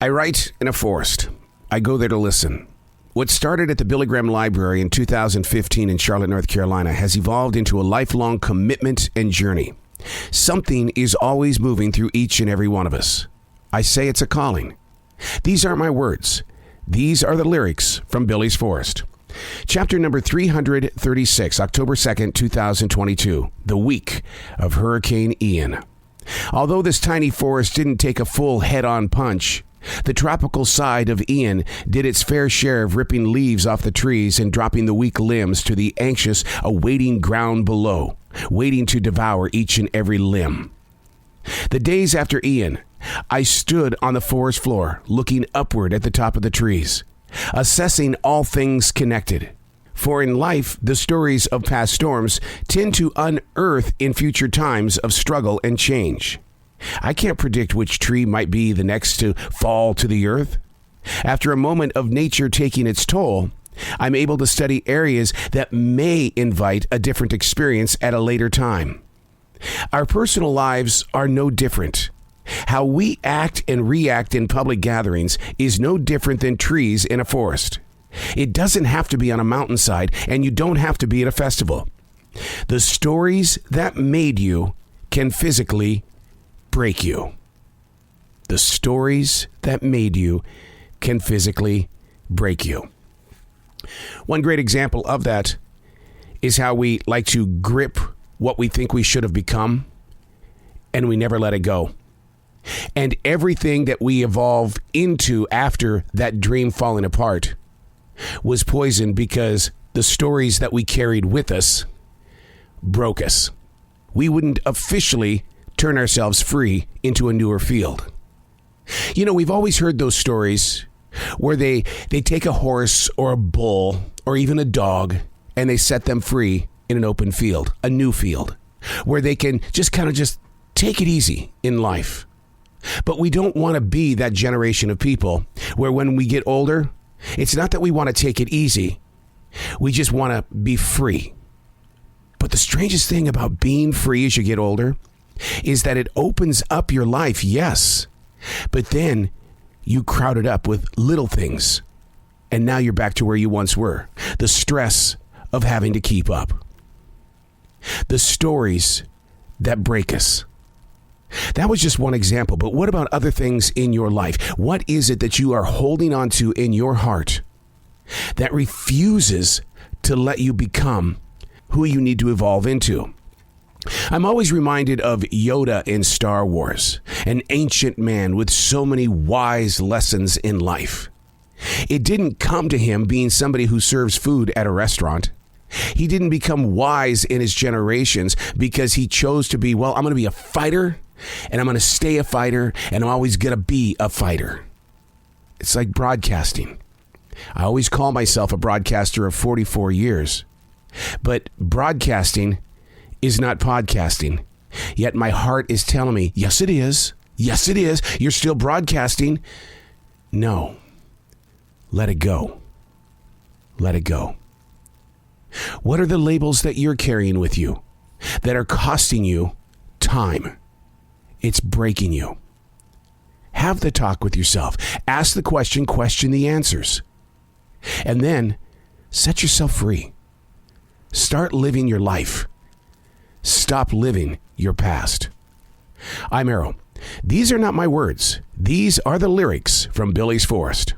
I write in a forest. I go there to listen. What started at the Billy Graham Library in 2015 in Charlotte, North Carolina, has evolved into a lifelong commitment and journey. Something is always moving through each and every one of us. I say it's a calling. These aren't my words. These are the lyrics from Billy's Forest. Chapter number 336, October 2nd, 2022, the week of Hurricane Ian. Although this tiny forest didn't take a full head-on punch, the tropical side of Ian did its fair share of ripping leaves off the trees and dropping the weak limbs to the anxious, awaiting ground below, waiting to devour each and every limb. The days after Ian, I stood on the forest floor, looking upward at the top of the trees, assessing all things connected. For in life, the stories of past storms tend to unearth in future times of struggle and change. I can't predict which tree might be the next to fall to the earth. After a moment of nature taking its toll, I'm able to study areas that may invite a different experience at a later time. Our personal lives are no different. How we act and react in public gatherings is no different than trees in a forest. It doesn't have to be on a mountainside, and you don't have to be at a festival. The stories that made you can physically break you. The stories that made you can physically break you. One great example of that is how we like to grip what we think we should have become, and we never let it go. And everything that we evolve into after that dream falling apart was poisoned because the stories that we carried with us broke us. We wouldn't officially turn ourselves free into a newer field. You know, we've always heard those stories where they take a horse or a bull or even a dog and they set them free in an open field, a new field, where they can just take it easy in life. But we don't want to be that generation of people where when we get older, it's not that we want to take it easy. We just want to be free. But the strangest thing about being free as you get older is that it opens up your life, yes, but then you crowd it up with little things, and now you're back to where you once were. The stress of having to keep up. The stories that break us. That was just one example, but what about other things in your life? What is it that you are holding on to in your heart that refuses to let you become who you need to evolve into? I'm always reminded of Yoda in Star Wars, an ancient man with so many wise lessons in life. It didn't come to him being somebody who serves food at a restaurant. He didn't become wise in his generations because he chose to be, I'm going to be a fighter, and I'm going to stay a fighter, and I'm always going to be a fighter. It's like broadcasting. I always call myself a broadcaster of 44 years, but broadcasting is not podcasting. Yet my heart is telling me, yes, it is. Yes, it is. You're still broadcasting. No. Let it go. Let it go. What are the labels that you're carrying with you that are costing you time? It's breaking you. Have the talk with yourself. Ask the question the answers. And then set yourself free. Start living your life. Stop living your past. I'm Errol. These are not my words. These are the lyrics from Billy's Forest.